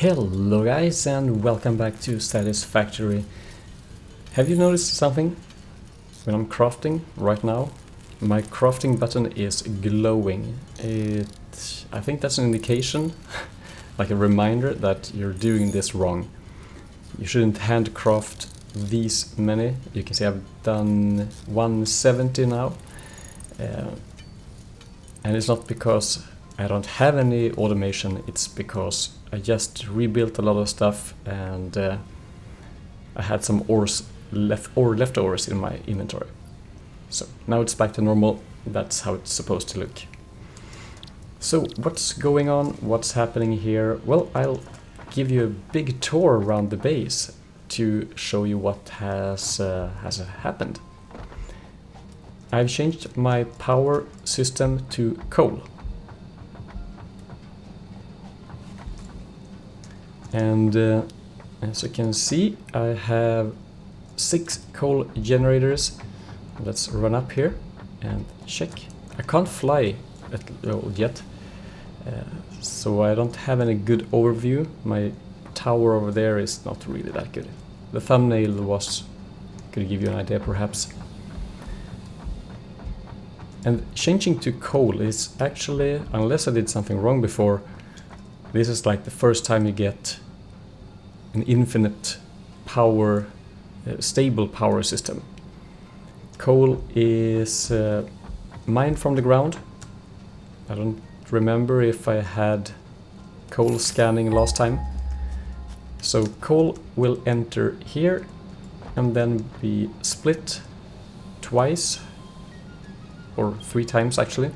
Hello guys and welcome back to Satisfactory. Have you noticed something? When I'm crafting right now, my crafting button is glowing. I think that's an indication, like a reminder that you're doing this wrong. You shouldn't handcraft these many. You can see I've done 170 now. And it's not because I don't have any automation, it's because I just rebuilt a lot of stuff and I had some leftovers in my inventory. So now it's back to normal. That's how it's supposed to look. So what's going on? What's happening here? Well, I'll give you a big tour around the base to show you what has happened. I've changed my power system to coal. And as you can see, I have 6 coal generators. Let's run up here and check. I can't fly yet, so I don't have any good overview. My tower over there is not really that good. The thumbnail could give you an idea perhaps. And changing to coal is actually, unless I did something wrong before, this is like the first time you get an infinite power, stable power system. Coal is mined from the ground. I don't remember if I had coal scanning last time. So coal will enter here and then be split twice, or 3 times actually.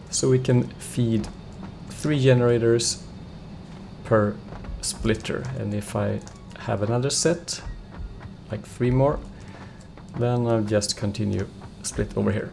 So we can feed 3 generators per splitter, and if I have another set, like 3 more, then I'll just continue split over here.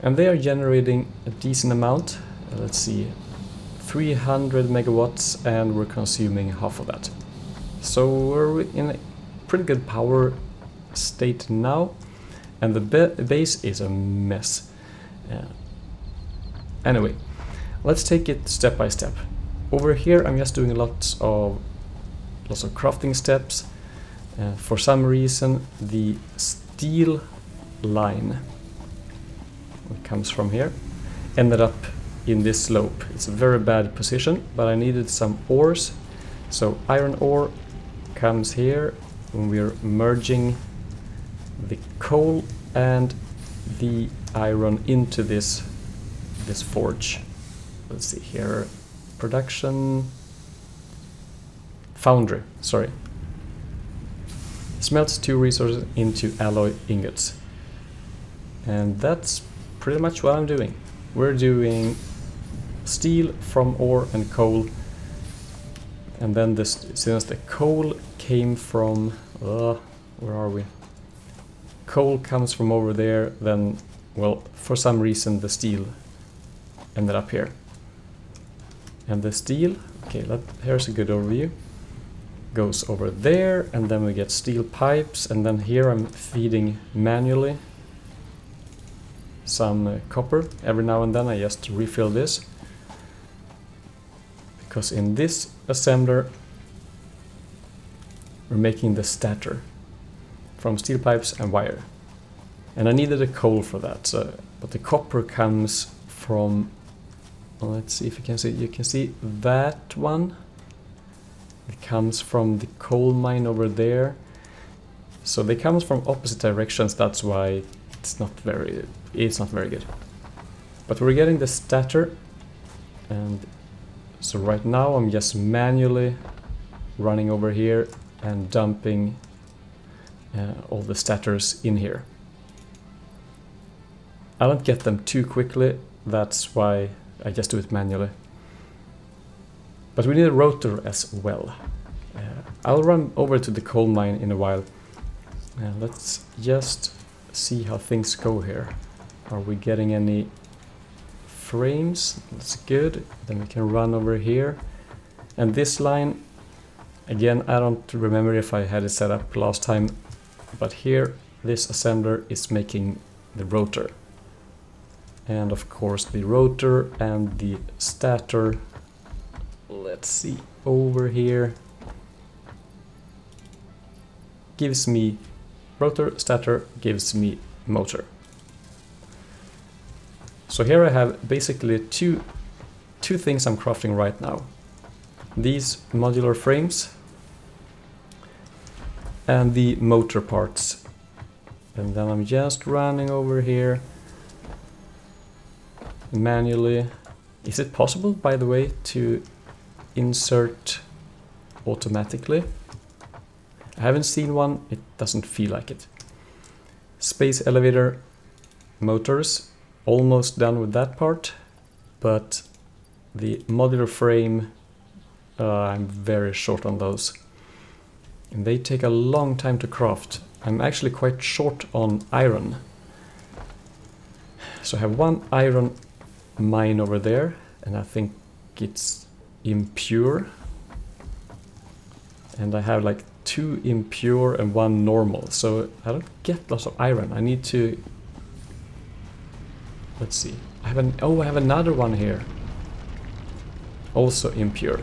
And they are generating a decent amount. Let's see, 300 megawatts, and we're consuming half of that. So we're in a pretty good power state now, and the base is a mess. Anyway, let's take it step by step. Over here I'm just doing lots of crafting steps. For some reason the steel line, it comes from here, ended up in this slope. It's a very bad position, but I needed some ores. So iron ore comes here when we're merging the coal and the iron into this forge. Let's see here. Production foundry, sorry. Smelts 2 resources into alloy ingots. And that's pretty much what I'm doing. We're doing steel from ore and coal. And then since the coal came from, where are we? Coal comes from over there, then, well, for some reason the steel ended up here. And the steel, okay, here's a good overview, goes over there, and then we get steel pipes, and then here I'm feeding manually some copper. Every now and then I just refill this, because in this assembler we're making the stator from steel pipes and wire. And I needed a coal for that, but the copper comes from, let's see if you can see. You can see that one. It comes from the coal mine over there. So they come from opposite directions. That's why it's not very good. But we're getting the stator, and so right now I'm just manually running over here and dumping all the stators in here. I don't get them too quickly. That's why I just do it manually. But we need a rotor as well. I'll run over to the coal mine in a while. Let's just see how things go here. Are we getting any frames? That's good. Then we can run over here. And this line, again, I don't remember if I had it set up last time, but here this assembler is making the rotor. And of course the rotor and the stator let's see, over here. Gives me rotor, stator, gives me motor. So here I have basically two things I'm crafting right now. These modular frames and the motor parts. And then I'm just running over here manually. Is it possible, by the way, to insert automatically? I haven't seen one, it doesn't feel like it. Space elevator motors, almost done with that part, but the modular frame, I'm very short on those. And they take a long time to craft. I'm actually quite short on iron. So I have one iron mine over there, and I think it's impure. And I have like 2 impure and 1 normal, so I don't get lots of iron. I need to... Let's see. I have another one here. Also impure.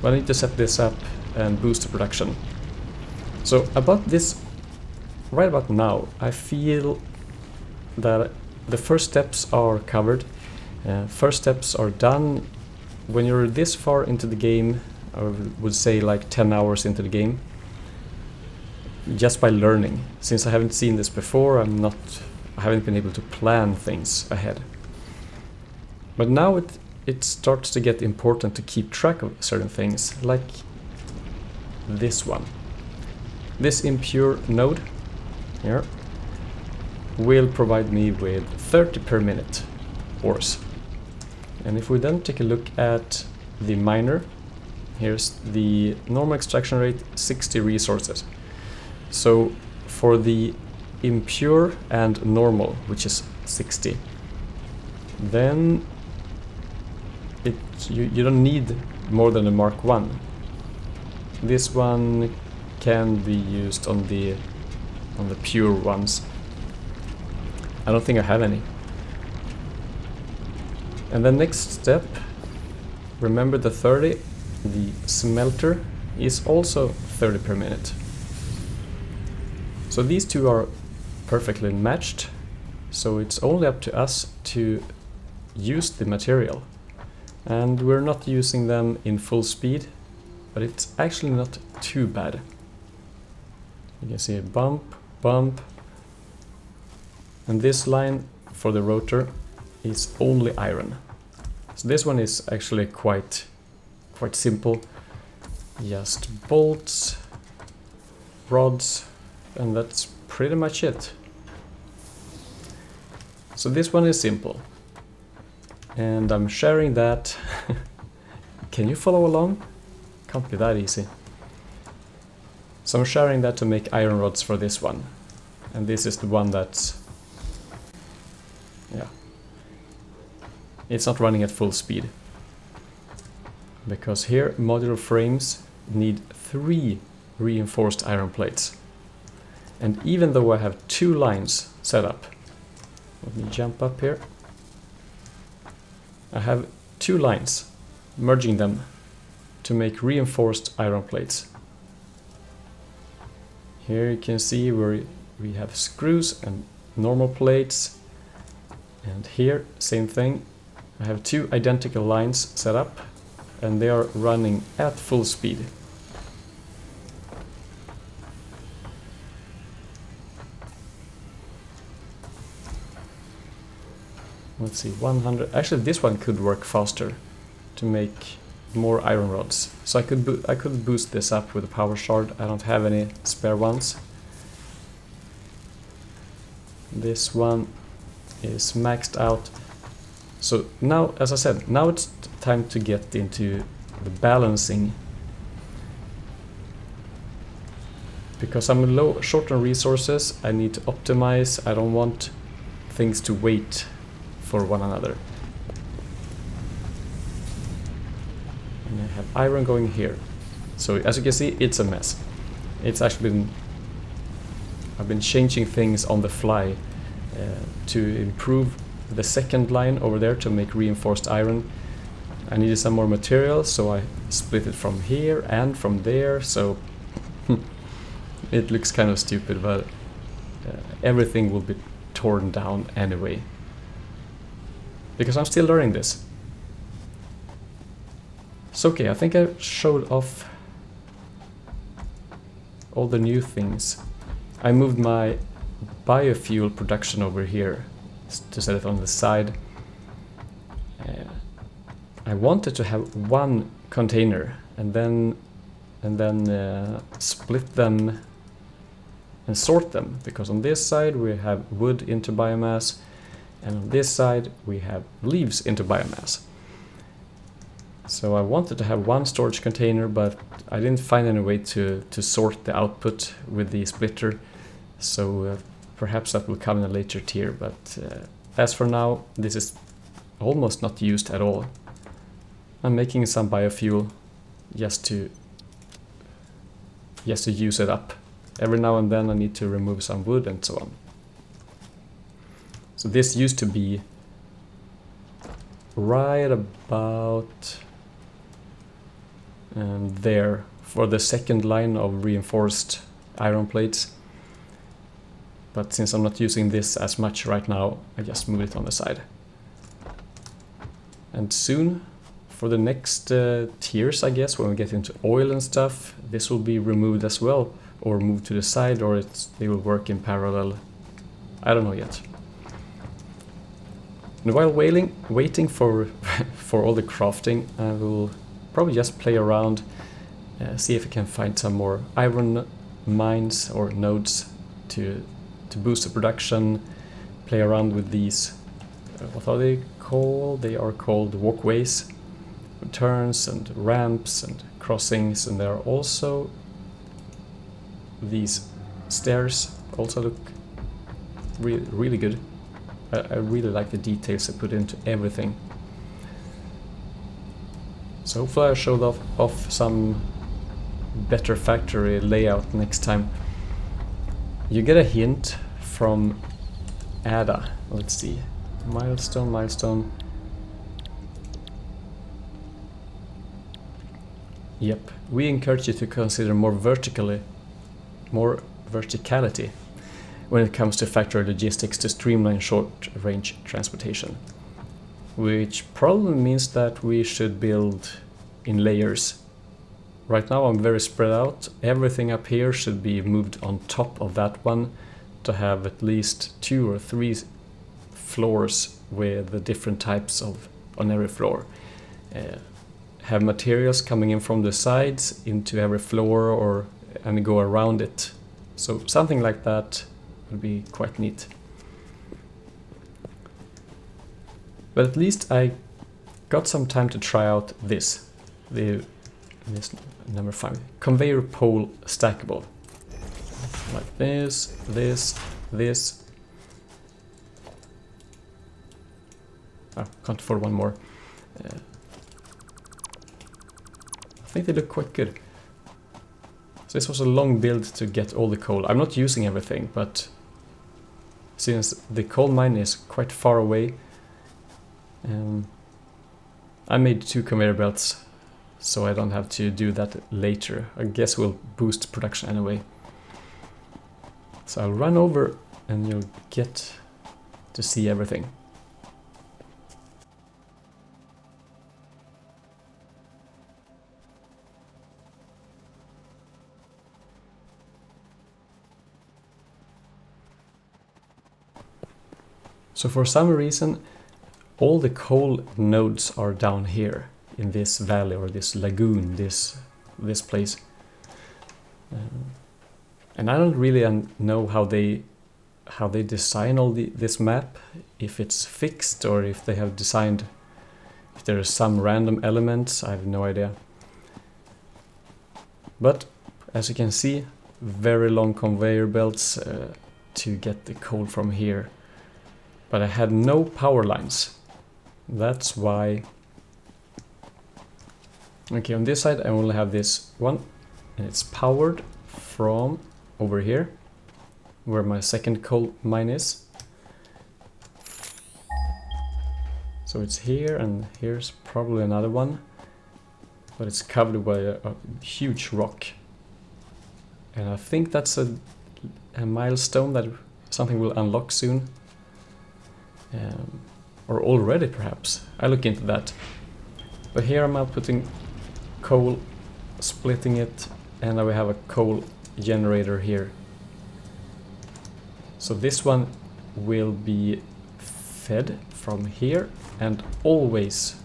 But I need to set this up and boost the production. So about this, right about now, I feel that the first steps are covered. First steps are done. When you're this far into the game, I would say like 10 hours into the game, just by learning. Since I haven't seen this before, I haven't been able to plan things ahead. But now it starts to get important to keep track of certain things, like this one. This impure node here will provide me with 30 per minute ores. And if we then take a look at the miner, here's the normal extraction rate, 60 resources. So for the impure and normal, which is 60, then you don't need more than a Mark 1. This one can be used on the pure ones. I don't think I have any. And the next step, remember the 30, the smelter is also 30 per minute. So these two are perfectly matched, so it's only up to us to use the material. And we're not using them in full speed, but it's actually not too bad. You can see a bump, bump, and this line for the rotor is only iron. So this one is actually quite simple. Just bolts, rods, and that's pretty much it. So this one is simple. And I'm sharing that. Can you follow along? Can't be that easy. So I'm sharing that to make iron rods for this one. And this is the one that's... yeah. It's not running at full speed. Because here modular frames need 3 reinforced iron plates. And even though I have 2 lines set up, let me jump up here. I have 2 lines, merging them to make reinforced iron plates. Here you can see where we have screws and normal plates. And here, same thing. I have 2 identical lines set up, and they are running at full speed. Let's see, 100. Actually, this one could work faster to make more iron rods. So I could boost this up with a power shard. I don't have any spare ones. This one is maxed out. So now, as I said, now it's time to get into the balancing. Because I'm short on resources, I need to optimize. I don't want things to wait for one another. And I have iron going here. So as you can see, it's a mess. It's actually I've been changing things on the fly to improve the second line over there to make reinforced iron. I needed some more material, so I split it from here and from there, so it looks kind of stupid, but everything will be torn down anyway. Because I'm still learning this. So okay, I think I showed off all the new things. I moved my biofuel production over here to set it on the side. I wanted to have one container and then split them and sort them, because on this side we have wood into biomass, and on this side we have leaves into biomass. So I wanted to have one storage container, but I didn't find any way to sort the output with the splitter, so perhaps that will come in a later tier, but as for now this is almost not used at all. I'm making some biofuel just to use it up. Every now and then I need to remove some wood and so on. So this used to be right about there for the second line of reinforced iron plates. But since I'm not using this as much right now, I just move it on the side. And soon, for the next tiers, I guess, when we get into oil and stuff, this will be removed as well, or moved to the side, or they will work in parallel. I don't know yet. And while waiting for all the crafting, I will probably just play around, see if I can find some more iron mines or nodes to boost the production, play around with these, what are they called? They are called walkways, turns and ramps and crossings, and there are also these stairs, also look really good. I really like the details I put into everything. So hopefully I showed off some better factory layout next time. You get a hint from Ada. Let's see. Milestone. Yep. We encourage you to consider more verticality when it comes to factory logistics to streamline short-range transportation. Which probably means that we should build in layers. Right now I'm very spread out. Everything up here should be moved on top of that one to have at least 2 or 3 floors with the different types of on every floor. Have materials coming in from the sides into every floor and go around it. So something like that would be quite neat. But at least I got some time to try out this number 5, conveyor pole stackable. Like this. Oh, can't afford one more. I think they look quite good. So this was a long build to get all the coal. I'm not using everything, but since the coal mine is quite far away, I made 2 conveyor belts, so I don't have to do that later. I guess we'll boost production anyway. So I'll run over and you'll get to see everything. So for some reason, all the coal nodes are down here in this valley or this lagoon, this place. And I don't really know how they design this map, if it's fixed or if they have designed, if there are some random elements, I have no idea. But as you can see, very long conveyor belts to get the coal from here. But I had no power lines. That's why. Okay, on this side I only have this one, and it's powered from over here, where my second coal mine is. So it's here, and here's probably another one, but it's covered by a huge rock. And I think that's a milestone that something will unlock soon. Or already perhaps. I look into that. But here I'm outputting coal, splitting it, and now we have a coal generator here. So this one will be fed from here and always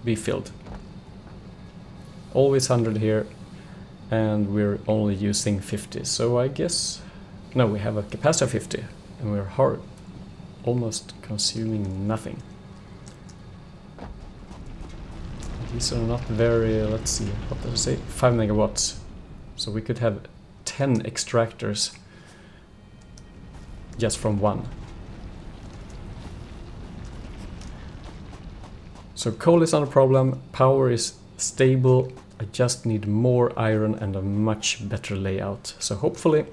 be filled. Always 100 here, and we're only using 50. So I guess, no, we have a capacity of 50, and we're almost consuming nothing. These are not very, let's see, what does it say? 5 megawatts. So we could have 10 extractors just from one. So coal is not a problem, power is stable, I just need more iron and a much better layout. So hopefully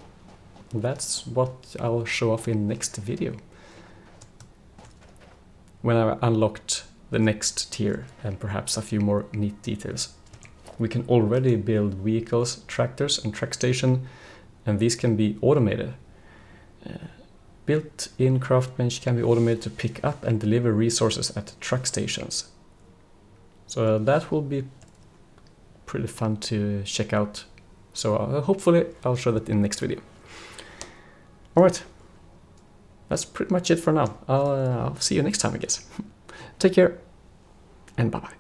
that's what I'll show off in next video, when I've unlocked the next tier and perhaps a few more neat details. We can already build vehicles, tractors and track station, and these can be automated. Built-in craftbench can be automated to pick up and deliver resources at truck stations. So that will be pretty fun to check out. So hopefully I'll show that in next video. Alright, that's pretty much it for now. I'll see you next time, I guess. Take care, and bye-bye.